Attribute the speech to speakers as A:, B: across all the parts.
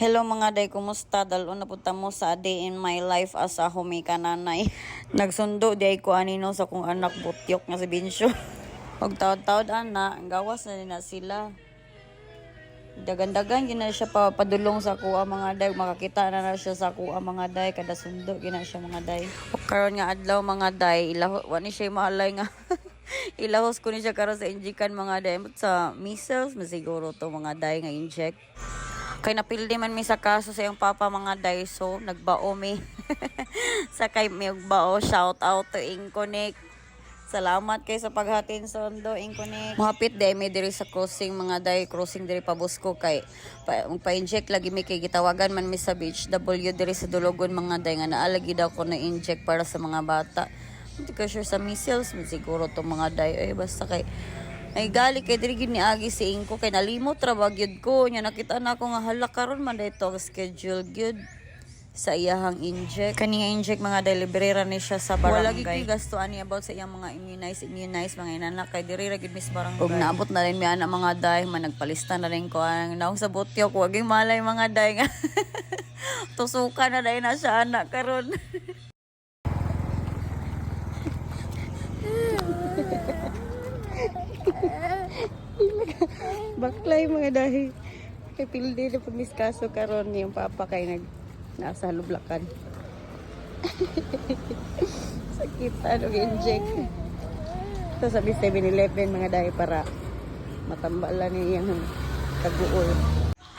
A: Hello mga day, kumusta? Dalo na punta mo sa day in my life as a humika nanay. Nagsundo day ko anino sa kong anak butyok nga si Binsyo. Pag taod-taod ana, gawas na nila sila. Dagan-dagan gina siya padulong sa kuha mga day, makakita na siya sa kuha mga day, kada sundo gina siya mga day. O karon nga adlaw mga day, ilaho wani siya mahalay nga. Ilahos ko ni siya karon sa injikan mga day, sa measles masiguro to mga day nga inject. Kay napildi man mi sa kaso sa iyang papa mga dayso, nagbao mi. Sa kay mi bao, shout out to Inconik. Salamat kay sa paghatin sa Ondo Inconik. Mahapit day mi diri sa crossing mga day, crossing diri pa Busco kay pa-inject lagi mi kay gitawagan man mi sa BHW diri sa Dulugon mga day nga naalagi daw ko na inject para sa mga bata. Hindi ko sure sa measles, siguro to mga day. Basta kay ay gali kay diri gid ni agi si Inko kay nalimot ra ba gyud ko nya nakita na ako nga hala karon man dayto schedule gyud sa iyahang inject kani nga inject mga deliberera ni siya sa barangay. Wala gyud gasto ani about sa iyang mga immunize mga inanak kay diri ra gyud mis barangay. Ug naabot na rin mi ana mga day man nagpalista na rin ko ang naong sa butyok wag gyud malay mga day nga tusukan na day na siya anak karon. Baklay mga dahi kay pildi na pagmiskaso karon yung papa kay nasa lublakan. Sakitan og inject. So sabi 7-Eleven mga dahi para matambalan niyang kaguol.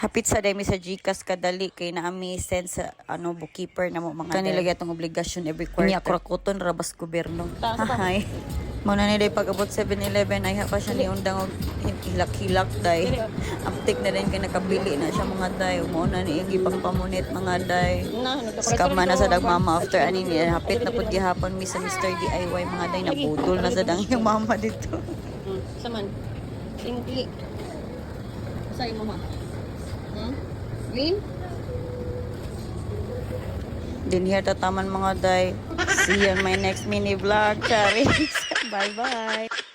A: Hapit sa dami sa GCash kadali kay naami send sa bookkeeper na mo mga kanila gatong obligasyon every quarter. Niya kurakuton rabas gobyerno. Hay. Muna ni day pag-abot 7-Eleven ay pa siya ni undang og hilak-hilak day. Aptik na rin kay nakabili na siya mga day. Muna ni ipang pamunit mga day. Skama na sa dagmama after ani ni hapit na pud gihapon mi sa Mr. DIY mga day nabudol na sa dang yung mama dito.
B: Saman. Ingli. Sa imo ma. Green?
A: Din here tataman mga day. See you on my next mini vlog, Charis. Bye-bye.